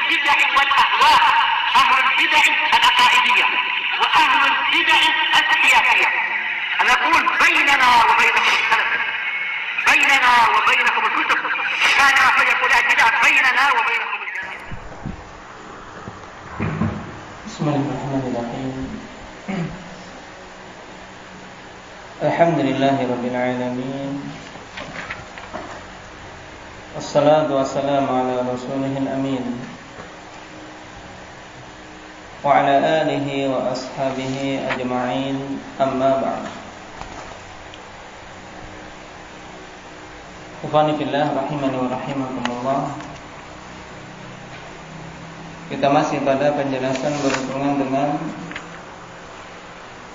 البدع والأهواء، أهل البدع العقائدية وأهل البدع السياسية. أنا أقول بيننا وبينكم السلف، بيننا وبينكم الكتب، كان فيقول البدع بيننا وبينكم الجنة. بسم الله الرحمن الرحيم. الحمد لله رب العالمين، والصلاة والسلام على رسوله الأمين وعلى آله وأصحابه أجمعين، أما بعد. Ikhwani fillah rahimani wa rahimakumullah. Kita masih pada penjelasan berhubungan dengan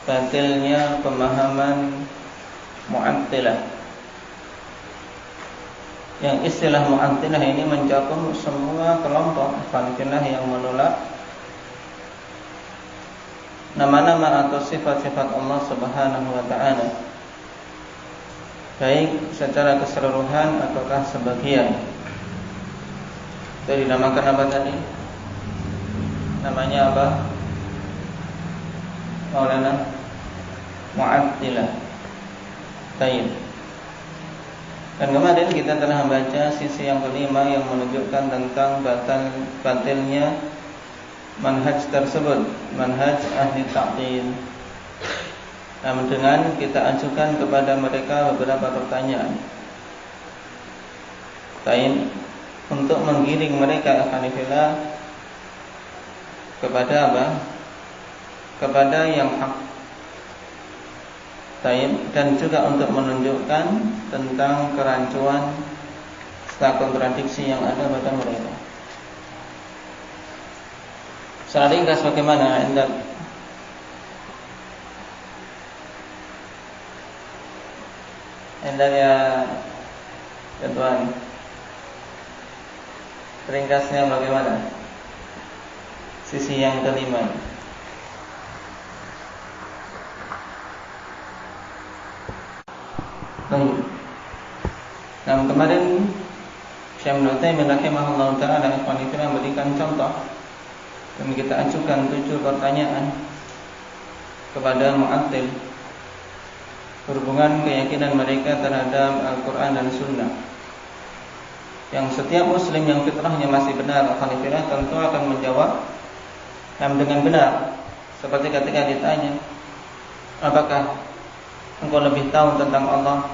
batilnya pemahaman Mu'attilah. Yang istilah Mu'attilah ini mencakup semua kelompok ikhwanillah yang menolak nama-nama atau sifat-sifat Allah Subhanahu wa ta'ala, baik secara keseluruhan ataukah sebagian. Itu dinamakan apa tadi? Namanya apa? Maulana Mu'attilah. Baik. Dan kemarin kita telah membaca sisi yang kelima yang menunjukkan tentang batilnya manhaj tersebut, manhaj ahli ta'til. Namun dengan kita ajukan kepada mereka beberapa pertanyaan, baik untuk menggiring mereka alhamdulillah kepada apa? Kepada yang hak. Dan juga untuk menunjukkan tentang kerancuan serta kontradiksi yang ada pada mereka. Secara ringkas bagaimana Anda? Anda ya Tuan, ringkasnya bagaimana? Sisi yang kelima. Baik. Nah, kemarin Syekh Ibnu Taimiyah rahimahullah taala memberikan contoh dan kita ajukan 7 pertanyaan kepada Mu'attil berhubungan keyakinan mereka terhadap Al-Quran dan Sunnah, yang setiap muslim yang fitrahnya masih benar alhamdulillah tentu akan menjawab dengan benar. Seperti ketika ditanya, apakah engkau lebih tahu tentang Allah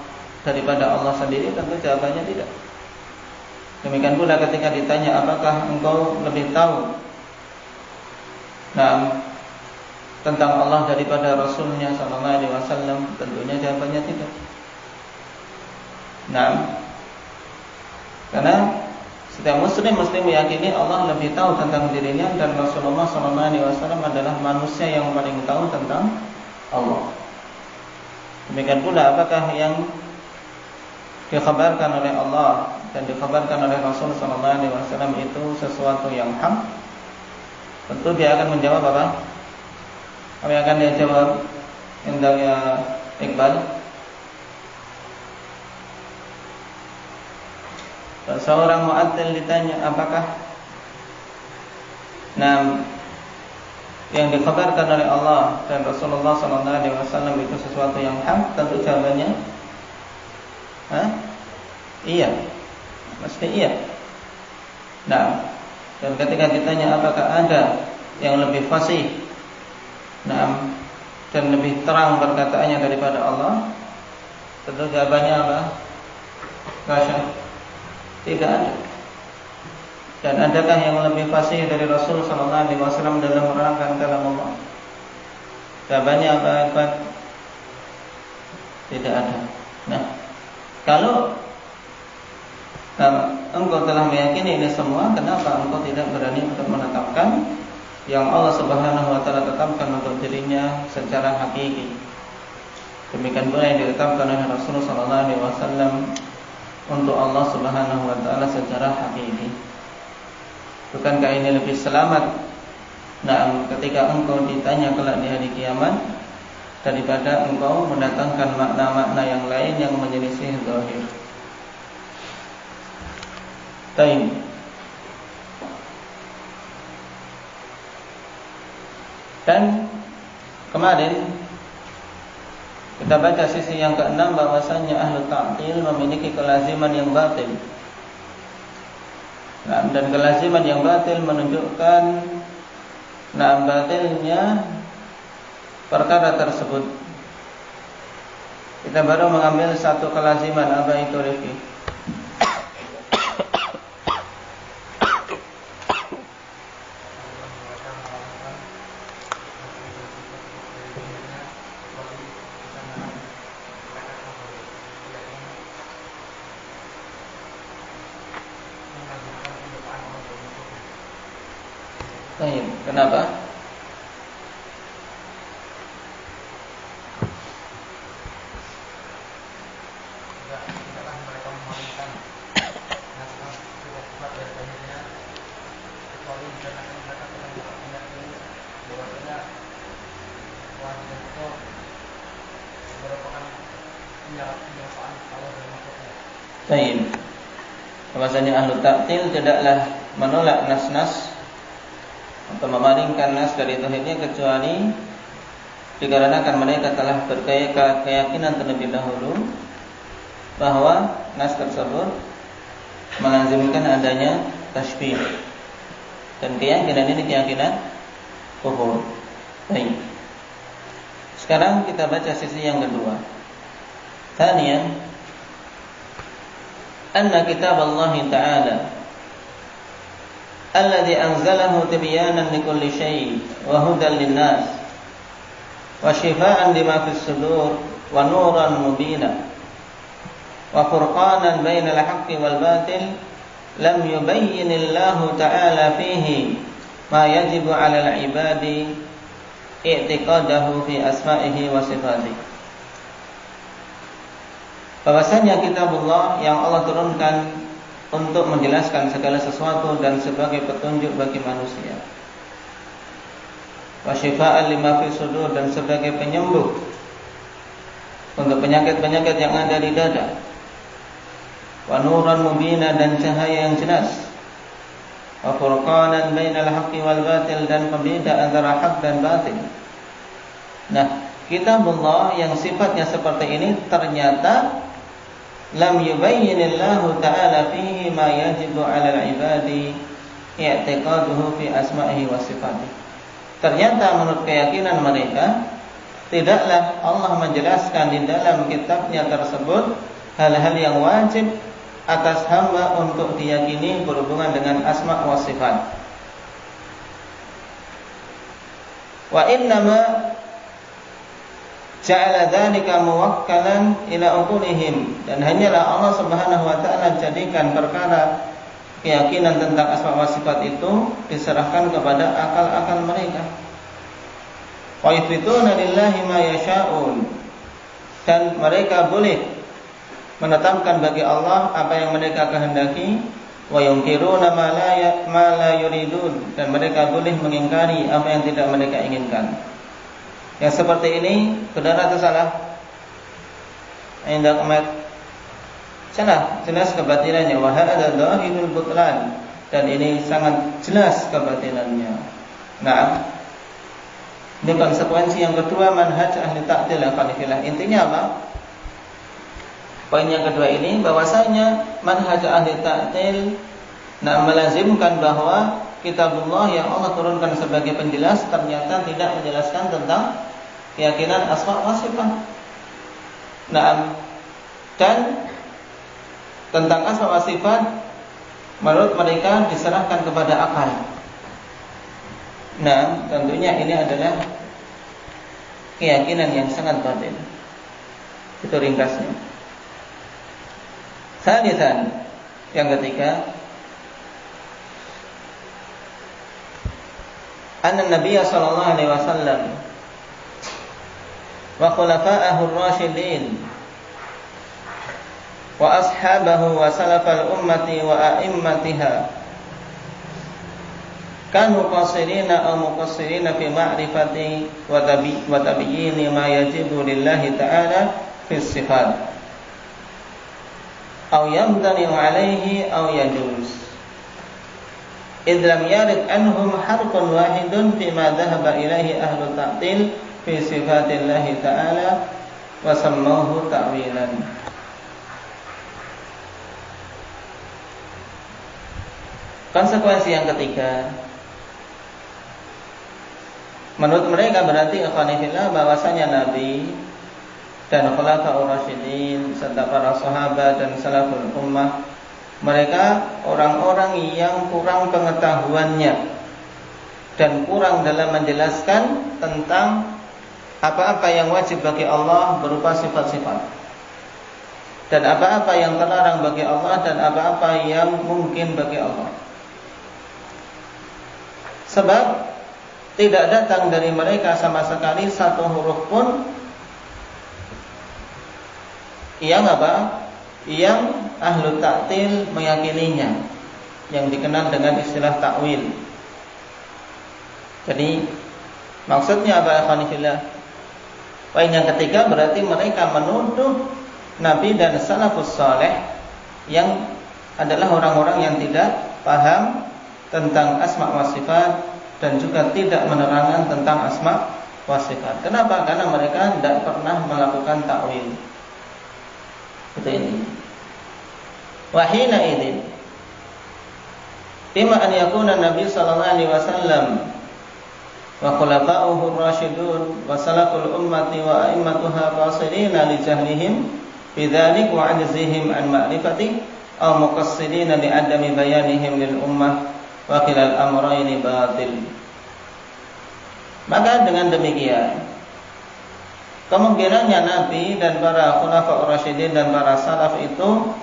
daripada Allah sendiri? Tentu jawabannya tidak. Demikian pula ketika ditanya, apakah engkau lebih tahu tentang Allah daripada Rasulnya sallallahu alaihi wasallam? Tentunya jawabannya tidak. Karena setiap muslim meyakini Allah lebih tahu tentang dirinya, dan Rasulullah sallallahu alaihi wasallam adalah manusia yang paling tahu tentang Allah. Demikian pula apakah yang dikhabarkan oleh Allah dan dikhabarkan oleh Rasul sallallahu alaihi wasallam itu sesuatu yang hak? Tentu dia akan menjawab apa? Apa yang akan dia jawab? Indahnya Iqbal. Seorang Mu'attil ditanya, apakah yang dikhabarkan oleh Allah dan Rasulullah SAW itu sesuatu yang hak? Tentu jawabannya iya, mesti iya. Dan ketika ditanya apakah ada yang lebih fasih dan lebih terang perkataannya daripada Allah, tentu jawabannya apa? Tidak ada. Dan adakah yang lebih fasih dari Rasul sallallahu alaihi wasallam dalam menerangkan kalam Allah? Jawabannya apa? Tidak ada. Kalau engkau telah meyakini ini semua, kenapa engkau tidak berani untuk menetapkan yang Allah Subhanahu wa taala tetapkan untuk dirinya secara hakiki? Demikian pula yang ditetapkan oleh Rasulullah sallallahu alaihi wasallam untuk Allah Subhanahu wa taala secara hakiki. Bukankah ini lebih selamat ketika engkau ditanya kelak di hari kiamat daripada engkau mendatangkan makna-makna yang lain yang menyelisih zahir? Baik. Dan kemarin kita baca sisi yang keenam bahwasanya ahlu ta'til memiliki kelaziman yang batil. Nah, dan kelaziman yang batil menunjukkan batilnya perkara tersebut. Kita baru mengambil satu kelaziman, apa itu Rifki? Baik, kenapa? Baik. Bahwasanya ahlu ta'til tidaklah menolak nas-nas atau memalingkan nas dari tauhidnya kecuali dikarenakan mereka telah berkeyakinan terlebih dahulu bahwa nas tersebut melazimkan adanya tasybih, dan keyakinan ini keyakinan kufur. Baik. Sekarang kita baca sisi yang kedua. Thaniyan, anna kitab Allah Ta'ala alladhi anzalahu tibyanan likulli syai' wa hudan linnas wa shifaa'an lima fis sudur wa nuran mubina wa furqanan bainal haqqi wal batil lam yubayyinillahu ta'ala fihi ma yajibu 'alal 'ibadi i'tiqadahu fi asma'ihi wa sifatihi. Bahwasanya kitabullah yang Allah turunkan untuk menjelaskan segala sesuatu dan sebagai petunjuk bagi manusia. Wa syifaan lima fi sudur, dan sebagai penyembuh untuk penyakit-penyakit yang ada di dada. Wa nuran mubina, dan cahaya yang jelas. Wa furqanan bainal haqqi wal batil, dan pembeda antara hak dan batil. Nah, kitabullah yang sifatnya seperti ini ternyata lam yubayyinillahu ta'ala fihi ma yajibu 'alal 'ibadi i'tiqaduhu fi asma'ihi wa sifatihi. Ternyata menurut keyakinan mereka tidaklah Allah menjelaskan di dalam kitabnya tersebut hal-hal yang wajib atas hamba untuk diyakini berhubungan dengan asma wa sifat. Wa innama ja'ala dzalika muwakkalan ila uqulihim, dan hanyalah Allah Subhanahu wa taala jadikan perkara keyakinan tentang asma wa sifat itu diserahkan kepada akal-akal mereka. Wa yufituna lillahi ma yasha'un, dan mereka boleh menetapkan bagi Allah apa yang mereka kehendaki. Wa yunkiruna ma la yuridun, dan mereka boleh mengingkari apa yang tidak mereka inginkan. Yang seperti ini benar atau salah? Indah Ahmad, salah, jelas kebatilannya. Wa hadza dhahirul butlan, dan ini sangat jelas kebatilannya. Nah, ini konsekuensi yang kedua manhaj ahli ta'til al-falifillah. Intinya apa? Poin yang kedua ini bahwasanya manhaj ahli ta'til melazimkan bahwa kitabullah yang Allah turunkan sebagai penjelas ternyata tidak menjelaskan tentang keyakinan asma wa sifat. Nah, dan tentang asma wa sifat menurut mereka diserahkan kepada akal. Nah, tentunya ini adalah keyakinan yang sangat batil. Itu ringkasnya. Salisan, yang ketiga, anna Nabiy sallallahu alaihi wasallam wa khulafa'ahu ar-rasyidin wa ashabahu wa salafal ummati wa a'immatiha kanu qasirina aw muqassirina fi ma'rifati wa tabyini ma yajibu lillahi ta'ala fi sifat aw yamtani 'alaihi aw yajuz. idh lam yarid anhum harfun wahidun fima dhahaba ilaihi ahlu ta'til fi sifatillahi ta'ala wa sammahu ta'wilan. Konsekuensi yang ketiga, menurut mereka berarti ikhwanifillah bahwasanya Nabi dan khulafaur rasyidin serta para sahabat dan salaful ummah, mereka orang-orang yang kurang pengetahuannya dan kurang dalam menjelaskan tentang apa-apa yang wajib bagi Allah berupa sifat-sifat, dan apa-apa yang terlarang bagi Allah, dan apa-apa yang mungkin bagi Allah. Sebab tidak datang dari mereka sama sekali satu huruf pun yang yang ahlu ta'til meyakininya, yang dikenal dengan istilah ta'wil. Jadi maksudnya apa, ikhwanifillah? Poin yang ketiga berarti mereka menuduh Nabi dan salafus saleh yang adalah orang-orang yang tidak paham tentang asma wa sifat dan juga tidak menerangkan tentang asma wa sifat. Kenapa? Karena mereka tidak pernah melakukan ta'wil. Itu ini. Wahina idin bima an yakuna Nabi sallallahu alaihi wasallam wa khulafa'uhu ar-rasyidun wa salaful ummati wa a'immatuha qasirina li jahlihim bidzalik wa 'ajzihim an ma'rifati aw muqassirina li adami bayanihim lil ummah wa kilal amrayni batil. Maka dengan demikian kemungkinannya Nabi dan para khulafa ar-rasyidin dan para salaf itu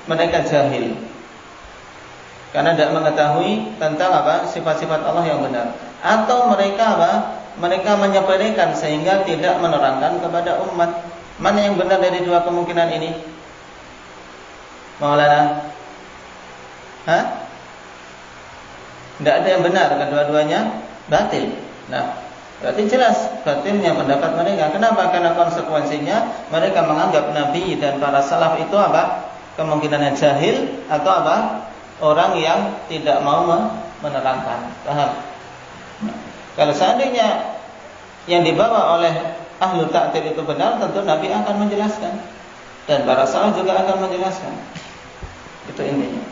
mereka jahil karena tidak mengetahui tentang sifat-sifat Allah yang benar, atau mereka mereka menyepelekan sehingga tidak menerangkan kepada umat. Mana yang benar dari dua kemungkinan ini, Maulana? Tidak ada yang benar, kedua-duanya batil. Nah, berarti jelas batilnya pendapat mereka. Kenapa? Karena konsekuensinya mereka menganggap Nabi dan para salaf itu kemungkinannya jahil atau orang yang tidak mau menerangkan. Paham? Nah, kalau seandainya yang dibawa oleh ahlu ta'til itu benar, tentu Nabi akan menjelaskan dan para salaf juga akan menjelaskan. Itu intinya.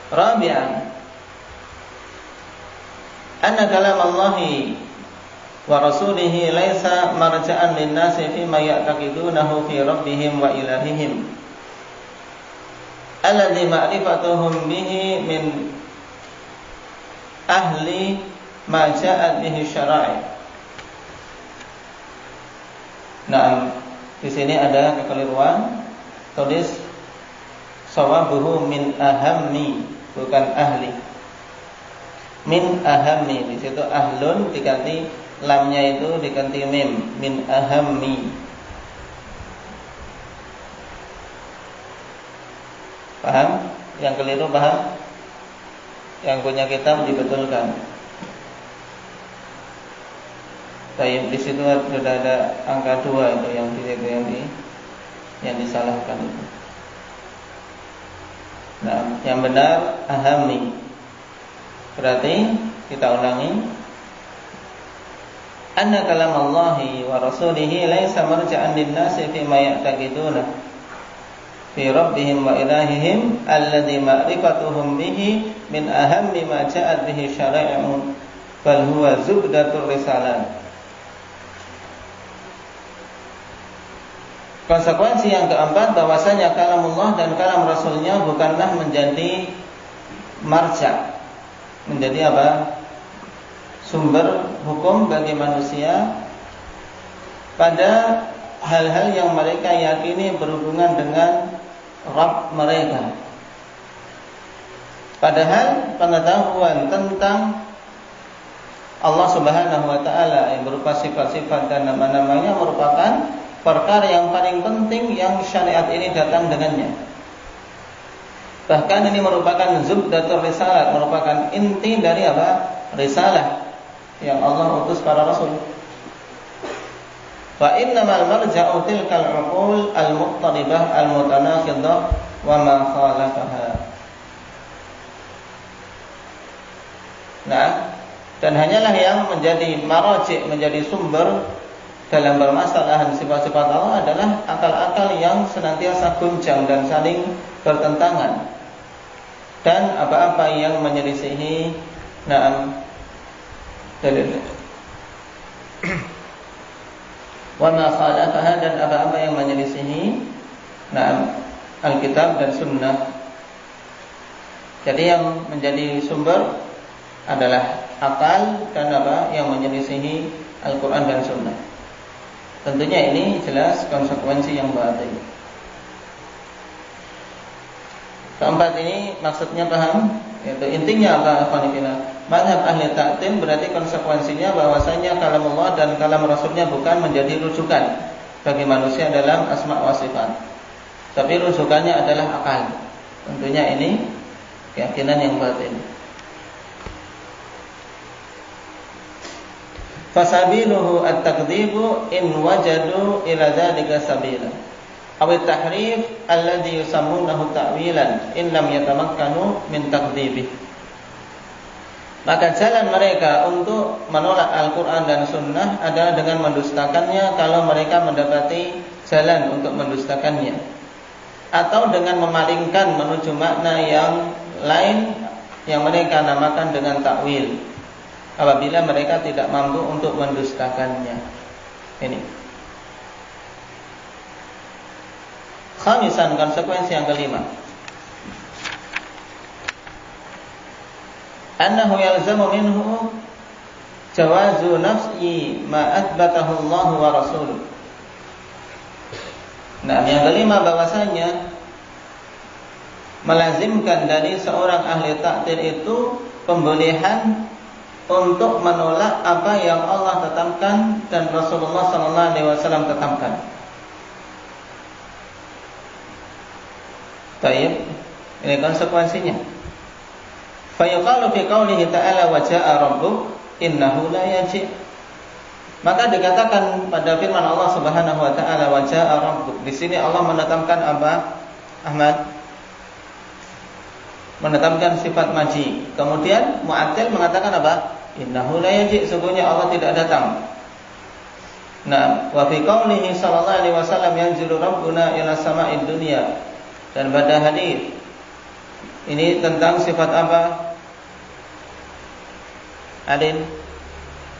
Rabi'an, anna kalam Allahi wa rasulihi laisa marja'an lin-nasi fi ma ya'taqidunahu fi rabbihim wa ilahihim alladhi ma'rifatuhum bihi min ahli ma ja'at bihi syara'i. Nah, di sini ada kekeliruan, tulis sawabuhu min ahammi, bukan ahli. Min ahammi, di situ ahlun diganti lamnya itu diganti mim, min ahammi. Paham? Yang keliru paham? Yang punya kitab dibetulkan. Baik, di situ sudah ada angka 2 itu yang di situ yang disalahkan itu. Nah, yang benar ahami. Berarti kita ulangi. Anna kalam Allahi wa rasulihi laisa marja'an lin-nasi fi ma ya'taqiduna fi rabbihim wa ilahihim alladhi ma'rifatuhum bihi min ahammi ma ja'at bihi syara'i'un bal huwa zubdatur risalah. Konsekuensi yang keempat, bahwasanya kalamullah dan kalam Rasulnya bukanlah menjadi marja, menjadi sumber hukum bagi manusia pada hal-hal yang mereka yakini berhubungan dengan Rabb mereka. Padahal pengetahuan tentang Allah Subhanahu wa taala yang berupa sifat-sifat dan nama-namanya merupakan perkara yang paling penting yang syariat ini datang dengannya. Bahkan ini merupakan zubdatur risalah, merupakan inti dari risalah yang Allah utus para rasul. Fa innamal marja'u tilkal 'uqul al-muqtaribah al-mutanaqidah wa ma khalafaha. Nah, dan hanyalah yang menjadi marji', menjadi sumber dalam permasalahan sifat-sifat Allah adalah akal-akal yang senantiasa guncang dan saling bertentangan, dan apa-apa yang menyelisihi dalil wa ma khalafaha, dan apa-apa yang menyelisihi Alkitab dan Sunnah. Jadi yang menjadi sumber adalah akal dan apa yang menyelisihi Al-Quran dan Sunnah. Tentunya ini jelas konsekuensi yang batil. Keempat ini maksudnya paham? Yaitu intinya apa? Mazhab ahli ta'til berarti konsekuensinya bahwasanya kalam Allah dan kalam Rasulnya bukan menjadi rujukan bagi manusia dalam asma wa sifat, tapi rujukannya adalah akal. Tentunya ini keyakinan yang batil. Fasabiluhu at-takdzibu in wajadu ila dzalika sabila aw at-tahrif alladhi yusammunahu ta'wilan in lam yatamakkanu min takdzibi. Maka jalan mereka untuk menolak Al-Quran dan Sunnah adalah dengan mendustakannya kalau mereka mendapati jalan untuk mendustakannya, atau dengan memalingkan menuju makna yang lain yang mereka namakan dengan takwil apabila mereka tidak mampu untuk mendustakannya. Ini khamisan, konsekuensi yang kelima, annahu yalzamu minhu jawazu nafsi ma athbatahu Allah wa rasuluh. Nah, yang kelima bahwasanya melazimkan dari seorang ahli ta'til itu pembolehan untuk menolak apa yang Allah tetapkan dan Rasulullah SAW tetapkan. Baik, ini konsekuensinya. Fayuqalu fi qaulihi ta'ala wa ja'a rabbuk innahu la yaji'. Maka dikatakan pada firman Allah Subhanahu wa taala wa ja'a rabbuk. Di sini Allah menetapkan apa? Ahmad menetapkan sifat maji. Kemudian Mu'attil mengatakan apa? Innahu la yaji', sesungguhnya Allah tidak datang. Nah, wa fi qaulihi sallallahu alaihi wasallam yanzilu rabbuna ila sama'id dunya. Dan pada hadis ini tentang sifat apa? Adin,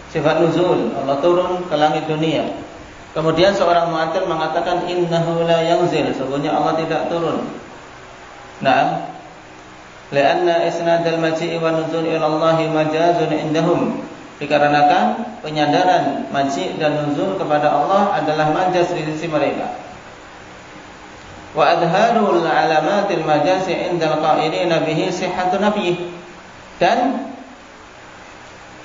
sifat nuzul, Allah turun ke langit dunia. Kemudian seorang Mu'attil mengatakan innahu la yanzil, sesungguhnya Allah tidak turun. Nah, lianna isnadal maji'i wa nuzul ila Allah majazun indahum, dikarenakan penyandaran maji' dan nuzul kepada Allah adalah majaz di sisi mereka. Wa adharul alamatil majazi indal qailina bihi sihhatun nafyi, dan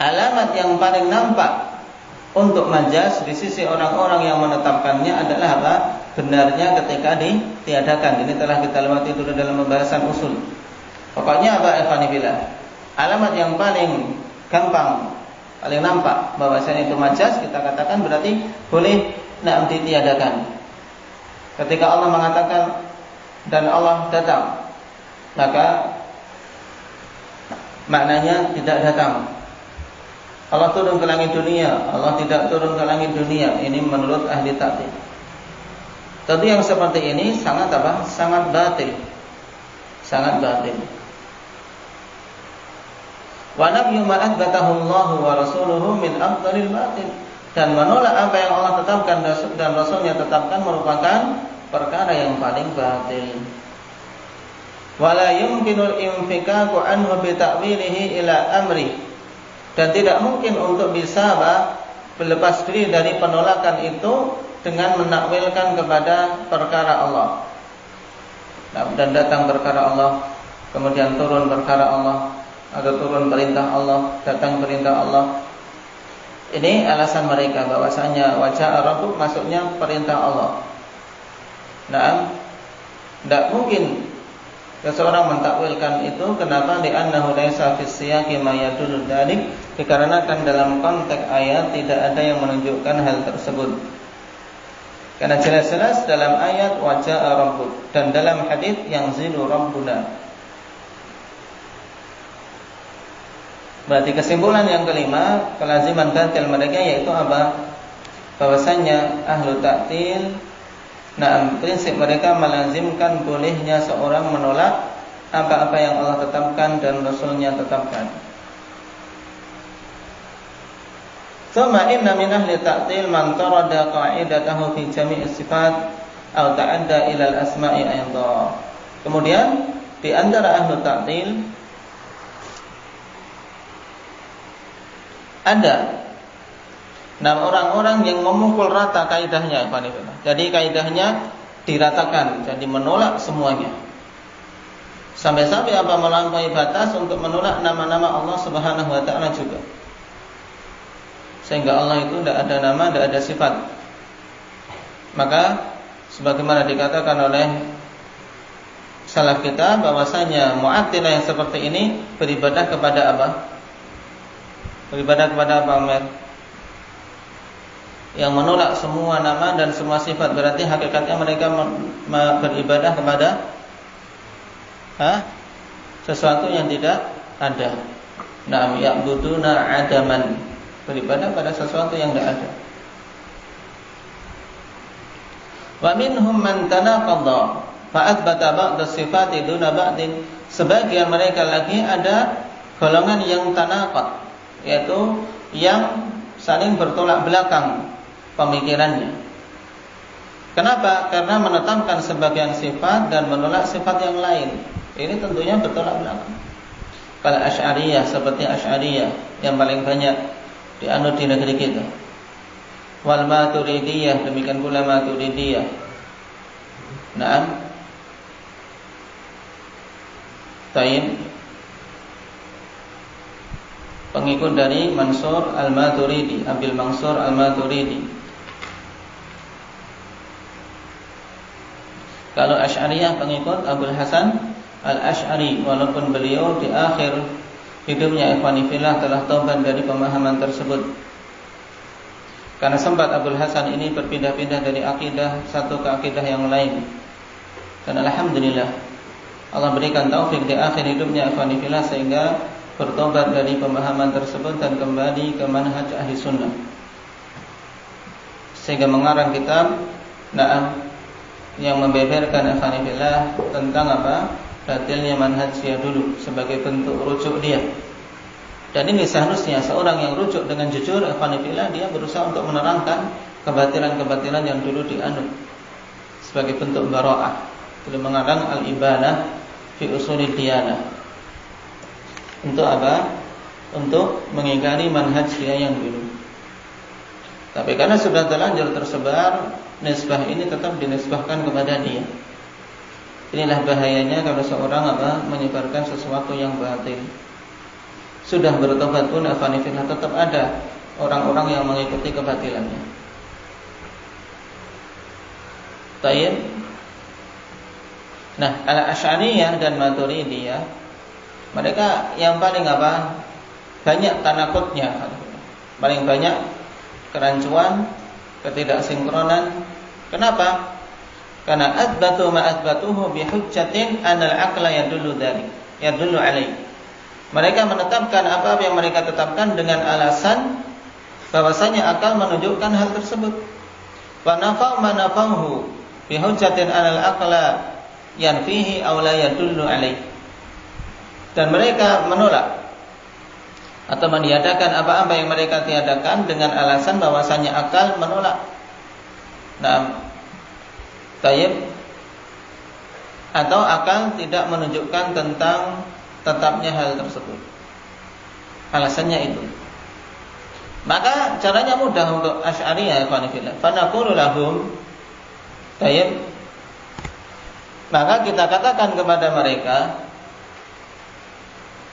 alamat yang paling nampak untuk majaz di sisi orang-orang yang menetapkannya adalah apa? Benarnya ketika ditiadakan. Ini telah kita lewati dulu dalam pembahasan usul. Pokoknya apa, ikhwanifillah, alamat yang paling gampang, paling nampak bahwasanya itu majaz, kita katakan berarti boleh ditiadakan. Ketika Allah mengatakan dan Allah datang, maka maknanya tidak datang. Allah turun ke langit dunia, Allah tidak turun ke langit dunia. Ini menurut ahli ta'til. Tentu yang seperti ini sangat apa? Sangat batil. Sangat batil. Wa nafyu ma athbatahu Allah wa rasuluhu min afdhalil batil. Dan menolak apa yang Allah tetapkan dan Rasulnya tetapkan merupakan perkara yang paling batil. Wala yumkinul infikaku anhu bi ta'wilihi ila amri. Dan tidak mungkin untuk bisa berlepas diri dari penolakan itu dengan menakwilkan kepada perkara Allah. Dan datang perkara Allah, kemudian turun perkara Allah, atau turun perintah Allah, datang perintah Allah. Ini alasan mereka bahwasanya wajah Rabbuk maksudnya perintah Allah. Nah, tidak mungkin seseorang mentakwilkan itu. Kenapa? Li'annahu laisa fis siyaqi ma yadullu dzalik, dikarenakan dalam konteks ayat tidak ada yang menunjukkan hal tersebut. Karena jelas-jelas dalam ayat wajah Rabbuk dan dalam hadis yang zilu Rabbuna. Berarti kesimpulan yang kelima, kelaziman batil mereka yaitu apa? Bahwasanya ahlu ta'til, prinsip mereka melazimkan bolehnya seorang menolak apa-apa yang Allah tetapkan dan Rasulnya tetapkan. Tsumma inna min ahli ta'til man tarada qa'idatahu fi jami'is sifat aw ta'adda ila al-asma'i aydha. Kemudian di antara ahli ta'til ada orang-orang yang memukul rata kaidahnya. Jadi kaidahnya diratakan, jadi menolak semuanya. Sampai-sampai apa melampaui batas untuk menolak nama-nama Allah Subhanahu wa taala juga. Sehingga Allah itu tidak ada nama, tidak ada sifat. Maka sebagaimana dikatakan oleh salaf kita bahwasanya Mu'attilah yang seperti ini beribadah kepada apa? Beribadah kepada apa, Umar? Yang menolak semua nama dan semua sifat. Berarti hakikatnya mereka beribadah kepada sesuatu yang tidak ada. Na'am ya'buduna adaman. Beribadah pada sesuatu yang tidak ada. Wa minhum man tanaqadha fa athbata ba'd as-sifati duna ba'din. Sebagian mereka lagi ada golongan yang tanaqad, yaitu yang saling bertolak belakang pemikirannya. Kenapa? Karena menetapkan sebagian sifat dan menolak sifat yang lain. Ini tentunya bertolak belakang. Kalau Asy'ariyah, seperti Asy'ariyah yang paling banyak dianut di negeri kita. Wal Maturidiyah, demikian pula Maturidiyah. Naam. Taib. Pengikut dari Mansur Al-Maturidi, Abil Mansur Al-Maturidi. Kalau Asy'ariyah pengikut Abul Hasan Al-Asy'ari, walaupun beliau di akhir hidupnya ikhwani fillah telah taubat dari pemahaman tersebut. Karena sempat Abul Hasan ini berpindah-pindah dari akidah satu ke akidah yang lain. Dan alhamdulillah Allah berikan taufik di akhir hidupnya ikhwani fillah sehingga bertobat dari pemahaman tersebut dan kembali ke manhaj ahli sunnah. Sehingga mengarang kitab yang membeberkan ikhwani fillah tentang apa? Batilnya manhaj dia dulu sebagai bentuk rujuk dia. Dan ini seharusnya seorang yang rujuk dengan jujur ikhwani fillah, dia berusaha untuk menerangkan kebatilan-kebatilan yang dulu dianut sebagai bentuk bara'ah. Beliau mengarang Al-Ibanah fi Ushulid Diyanah. Untuk apa? Untuk mengingkari manhaj dia yang dulu. Tapi karena sudah terlanjur tersebar, nisbah ini tetap dinisbahkan kepada dia. Inilah bahayanya kalau seorang menyebarkan sesuatu yang batil. Sudah bertobat pun afanifillah tetap ada orang-orang yang mengikuti kebatilannya. Tayyib. Nah, Al-Asy'ariyah dan Maturidiyah, mereka yang paling banyak tanakutnya, paling banyak kerancuan, ketidaksinkronan. Kenapa? Karena athbatu ma athbatuhu bi hujjatin anal aqla yadullu alaih. Mereka menetapkan apa yang mereka tetapkan dengan alasan bahwasanya akal menunjukkan hal tersebut. Wa nafa'u ma nafa'uhu bi hujjatin anal aqla yanfihi aw la yadullu alaih. Dan mereka menolak atau meniadakan apa-apa yang mereka tiadakan dengan alasan bahwasanya akal menolak. Tayyib, atau akal tidak menunjukkan tentang tetapnya hal tersebut. Alasannya itu. Maka caranya mudah untuk Asy'ariyah ikhwanifillah. Fanaqulu lahum, tayyib, maka kita katakan kepada mereka,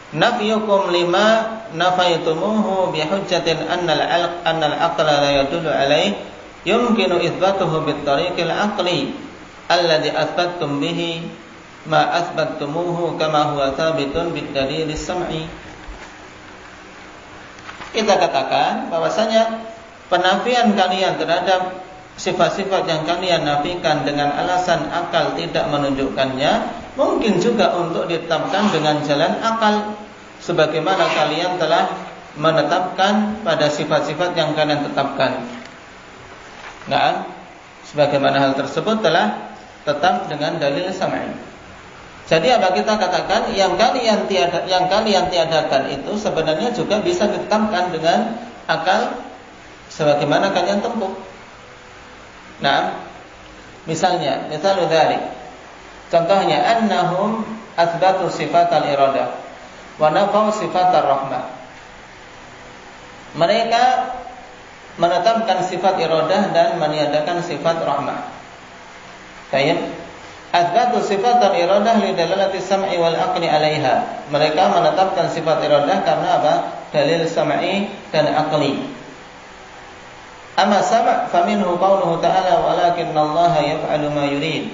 nafyukum lima nafaitumuhu bihujjatin annal aqla la yadullu alaih yumkinu itsbatuhu bittariqil aqli alladhi athbattum bihi ma athbattumuhu kama huwa thabitun bidalilis sam'i. Kita katakan bahwasanya penafian kalian terhadap sifat-sifat yang kalian nafikan dengan alasan akal tidak menunjukkannya mungkin juga untuk ditetapkan dengan jalan akal. sebagaimana kalian telah menetapkan pada sifat-sifat yang kalian tetapkan. Nah, sebagaimana hal tersebut telah tetap dengan dalil sam'i. Jadi apa kita katakan yang kalian tiadakan itu sebenarnya juga bisa ditetapkan dengan akal sebagaimana kalian tempuh. Nah, misalnya, contohnya annahum atsbatu sifatal iradah wa nafau sifatar rahmah. Mereka menetapkan sifat iradah dan meniadakan sifat rahmah. Baik. Atsbatu sifatal iradah li dalalati sam'i wal aqli 'alaiha. Mereka menetapkan sifat iradah karena apa? Dalil sam'i dan aqli. Amma sam' faminhu qawluhu ta'ala walakinnallaha yaf'alu ma yurid.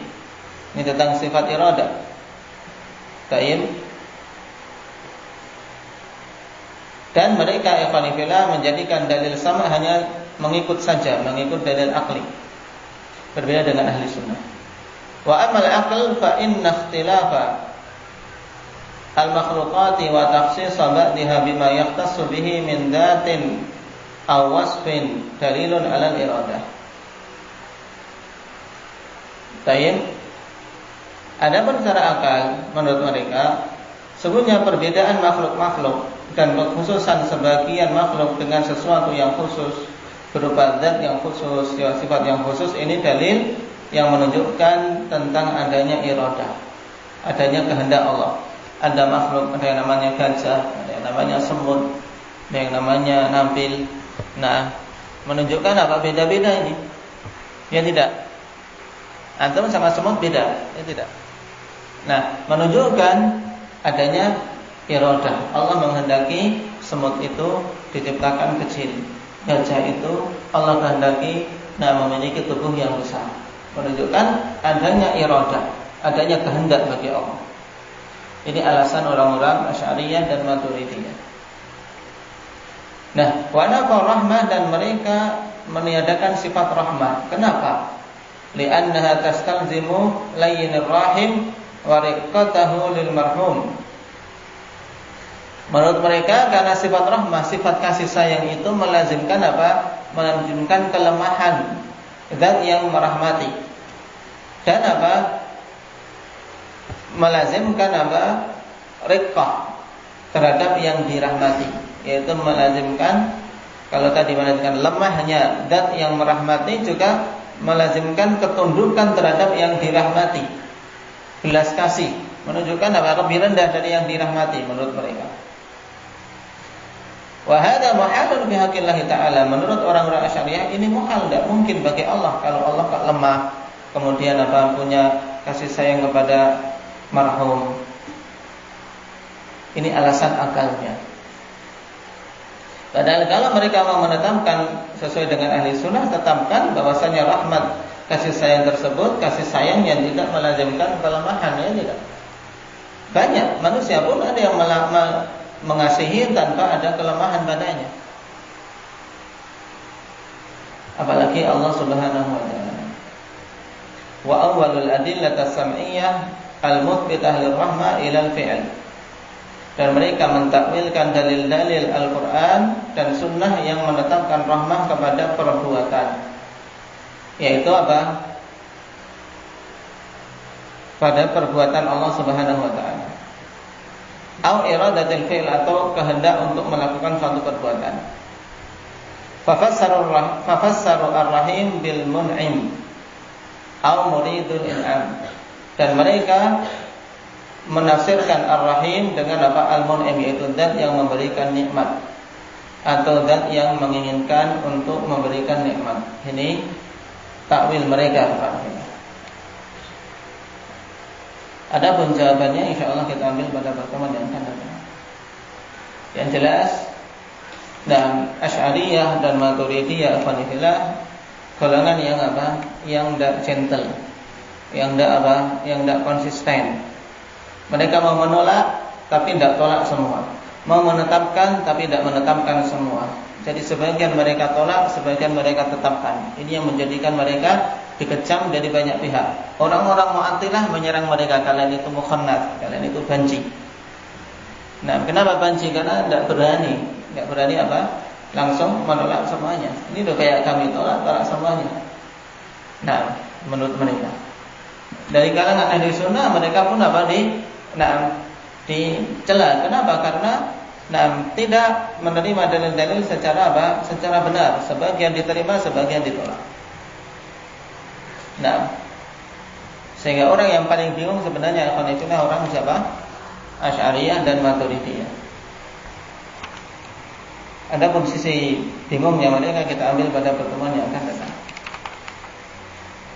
Ini tentang sifat iradah. Baik. Dan mereka ikhwan fillah menjadikan dalil sama hanya mengikut saja, mengikut dalil aqli. Berbeda dengan ahli sunnah. Wa amal aql fa inna ikhtilafa al-makhluqati wa takhsis ba'daha bima yahtassu bihi min dhatin aw wasfin dalilun 'ala al-iradah. Baik. Adapun secara akal menurut mereka sesungguhnya perbedaan makhluk-makhluk dan kekhususan sebagian makhluk dengan sesuatu yang khusus berupa zat yang khusus, sifat yang khusus ini dalil yang menunjukkan tentang adanya iradah, adanya kehendak Allah. Ada makhluk, ada yang namanya gajah, ada yang namanya semut, ada yang namanya nampil. Nah, menunjukkan apa? Beda-beda ini. Ya tidak. Antum sama semut beda, ya tidak. Nah, menunjukkan adanya iradah. Allah menghendaki semut itu diciptakan kecil. Gajah itu Allah kehendaki memiliki tubuh yang besar. Menunjukkan adanya iradah, adanya kehendak bagi Allah. Ini alasan orang-orang Asy'ariyah dan Maturidiyah. Nah, wa nafa rahmah dan mereka meniadakan sifat rahmah. Kenapa? Li'annaha tastalzimu layyinir rahim wa riqqatahu lil marhum. Menurut mereka karena sifat rahmah, sifat kasih sayang itu melazimkan apa? Melazimkan kelemahan zat yang merahmati. Dan apa? Melazimkan apa? Riqqah terhadap yang dirahmati, yaitu melazimkan, kalau tadi melazimkan lemahnya zat yang merahmati, juga melazimkan ketundukan terhadap yang dirahmati. Belas kasih menunjukkan apa? Lebih rendah dari yang dirahmati menurut mereka. Wa hadza muhalun fi haqqillah ta'ala. Menurut orang-orang Asy'ariyah ini muhal, tidak mungkin bagi Allah. Kalau Allah kok lemah, kemudian apa? Punya kasih sayang kepada marhum. Ini alasan akalnya. Padahal kalau mereka mau menetapkan sesuai dengan ahli sunnah, tetapkan bahwasanya rahmat kasih sayang tersebut kasih sayang yang tidak melazimkan kelemahan, ya tidak. Banyak manusia pun ada yang mengasihi tanpa ada kelemahan padanya. Apalagi Allah Subhanahu wa taala. Wa awwalul adillah as-sam'iyyah al-muthbitah lirrahmah ila al-fi'l. Dan mereka mentakwilkan dalil-dalil Al-Qur'an dan sunnah yang menetapkan rahmah kepada perbuatan. Yaitu apa? Pada perbuatan Allah Subhanahu wa taala. Au iradatil fi'l, atau kehendak untuk melakukan suatu perbuatan. Fafassaru ar-rahim bil mun'im au muridul in'am. Dan mereka menafsirkan ar-rahim dengan apa? Al-mun'im, yaitu zat yang memberikan nikmat atau zat yang menginginkan untuk memberikan nikmat. Ini takwil mereka. Adapun jawabannya insyaallah kita ambil pada pertemuan yang akan datang. Yang jelas, dan Asy'ariyah dan Maturidiyah afanillah golongan yang apa? Yang tidak gentle, yang tidak apa? Yang tidak konsisten. Mereka mau menolak tapi tidak tolak semua, mau menetapkan tapi tidak menetapkan semua. Jadi sebagian mereka tolak, sebagian mereka tetapkan. Ini yang menjadikan mereka dikecam dari banyak pihak. Orang-orang Mu'attilah menyerang mereka, kalian itu mukhannath, kalian itu banci. Nah, kenapa banci? Karena tidak berani apa? Langsung menolak semuanya. Ini udah kayak kami tolak semuanya. Nah, menurut mereka. Dari kalangan ahli sunnah mereka pun apa dicela. Kenapa? Karena tidak menerima dalil-dalil secara apa? Secara benar. Sebagian diterima, sebagian ditolak. Nah, sehingga orang yang paling bingung sebenarnya orang siapa? Asy'ariyah dan Maturidiyah. Adapun sisi bingungnya mereka kita ambil pada pertemuan yang akan datang.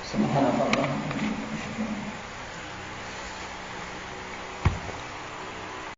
Subhanallah.